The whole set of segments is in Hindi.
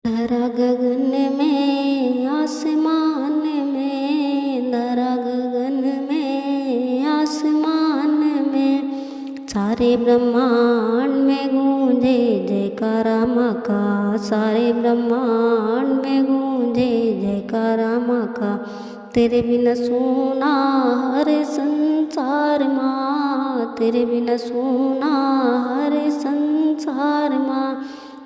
धरा गगन में आसमान में, धरा गगन में आसमान में, सारे ब्रह्मांड में गूंजे जयकारा माँ का, सारे ब्रह्मांड में गूंजे जयकारा माँ का। तेरे बिना सूना हर संसार माँ, तेरे बिना सूना हर संसार माँ,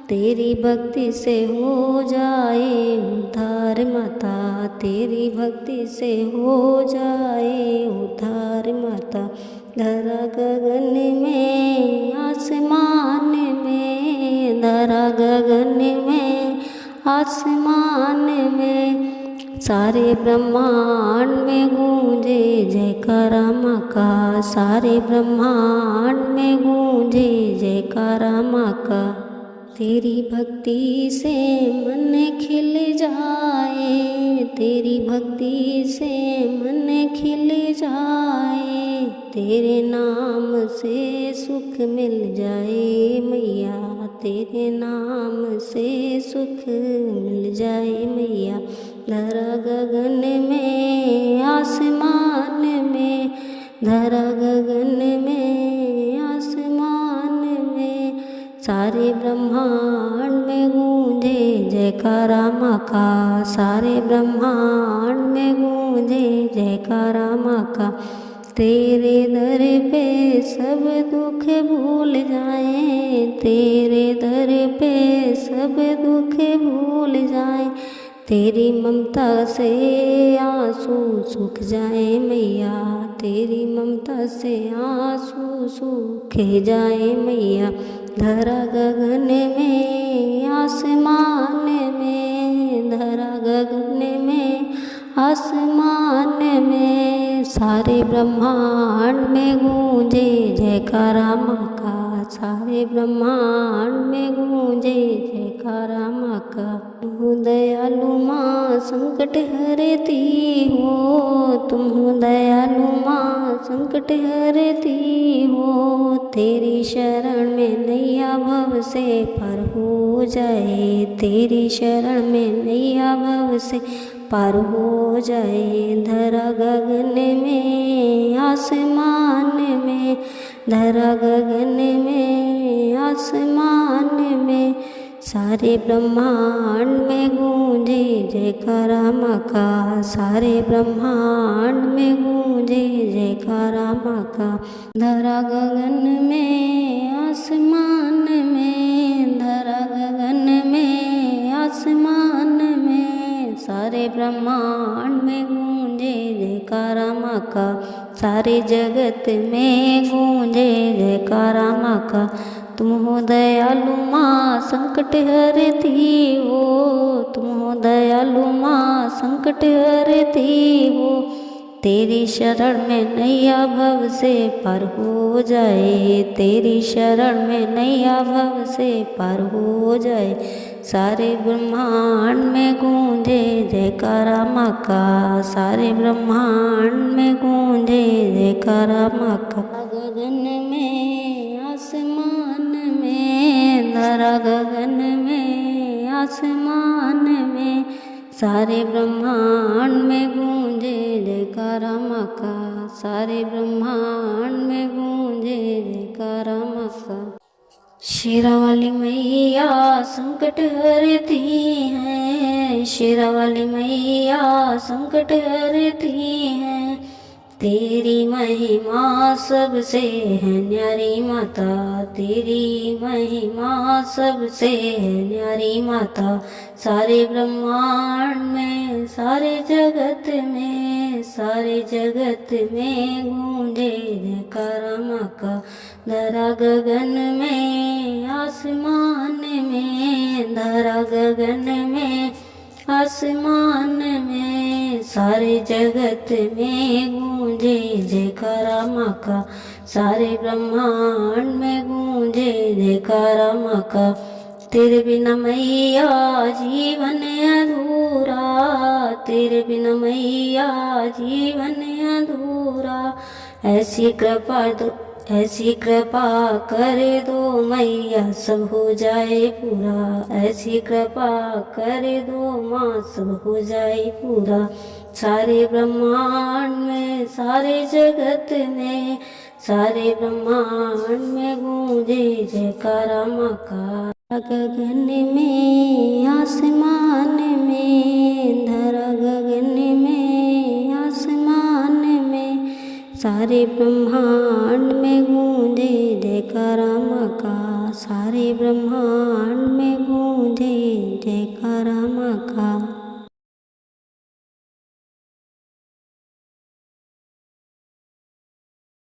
तेरी भक्ति से हो जाए उद्धार माता, तेरी भक्ति से हो जाए उद्धार माता। धरा गगन में आसमान में, धरा गगन में आसमान में, सारे ब्रह्मांड में गूंजे जयकारा माँ का, सारे ब्रह्मांड में गूंजे जयकारा माँ का। तेरी भक्ति से मन खिल जाए, तेरी भक्ति से मन खिल जाए, तेरे नाम से सुख मिल जाए मैया, तेरे नाम से सुख मिल जाए मैया। धरा गगन में आसमान में, धरा गगन में आसमान में, सारे ब्रह्मांड में गूंजे जयकारा माँ का, सारे ब्रह्मांड में गूंजे जयकारा माँ का। तेरे दर पे सब दुख भूल जाए, तेरे दर पे सब दुख भूल जाए, तेरी ममता से आंसू सूख जाए मैया, तेरी ममता से आंसू सूख जाए मैया। धरा गगन में आसमान में, धरा गगन में आसमान में, सारे ब्रह्मांड में गूंजे जयकारा माँ का, सारे ब्रह्मांड में गूंजे जयकारा माँ का। तुम दयालु माँ संकट हरती हो, तुम दयालु माँ संकट हरती हो, तेरी शरण में नैया भव से पार हो जाए, तेरी शरण में नैया भव से पार हो जाए। धरा गगन में आसमान में, धरा गगन में आसमान में, सारे ब्रह्मांड में गूंजे जयकारा माँ का, सारे ब्रह्मांड में गूंजे जयकारा माँ का। धरा गगन में आसमान में, धरा गगन में आसमान में, सारे ब्रह्मांड में गूंजे जयकारा माँ का, सारे जगत में गूंजे जयकारा माँ का। तुम हो दयालु माँ संकट हरती हो, तुम हो दयालु माँ संकट हरती हो, तेरी शरण में नैया भव से पार हो जाए, तेरी शरण में नैया भव से पार हो जाए। सारे ब्रह्मांड में गूंजे जयकारा माँ का, सारे ब्रह्मांड में गूंजे जयकारा माँ का। गगन में आसमान में, धरा गगन में आसमान में, सारे ब्रह्मांड में गूंजे जयकारा माँ का, सारे ब्रह्मांड में गूंजे जयकारा माँ का। शेरा वाली मैया संकट हरती हैं, शेरा वाली मैया संकट हरती हैं, तेरी महिमा सबसे है न्यारी माता, तेरी महिमा सबसे है न्यारी माता। सारे ब्रह्मांड में, सारे जगत में, सारे जगत में गूंजे जयकारा माँ का। धरा गगन में आसमान में, धरा गगन में आसमान में, सारे जगत में गूंजे जयकारा माँ का, सारे ब्रह्मांड में गूंजे जयकारा माँ का। तेरे बिना मैया जीवन अधूरा, तेरे बिना मैया जीवन अधूरा, ऐसी कृपा ऐसी कृपा कर दो मैया सब हो जाए पूरा, ऐसी कृपा कर दो माँ सब हो जाए पूरा। सारे ब्रह्मांड में सारे जगत में सारे ब्रह्मांड में गूंजे जयकारा माँ का। गगन में आसमान में धरा गगन में आसमान में सारे ब्रह्मांड में गूंजे जयकारा माँ का। सारे ब्रह्मांड में गूंजे जयकारा माँ का।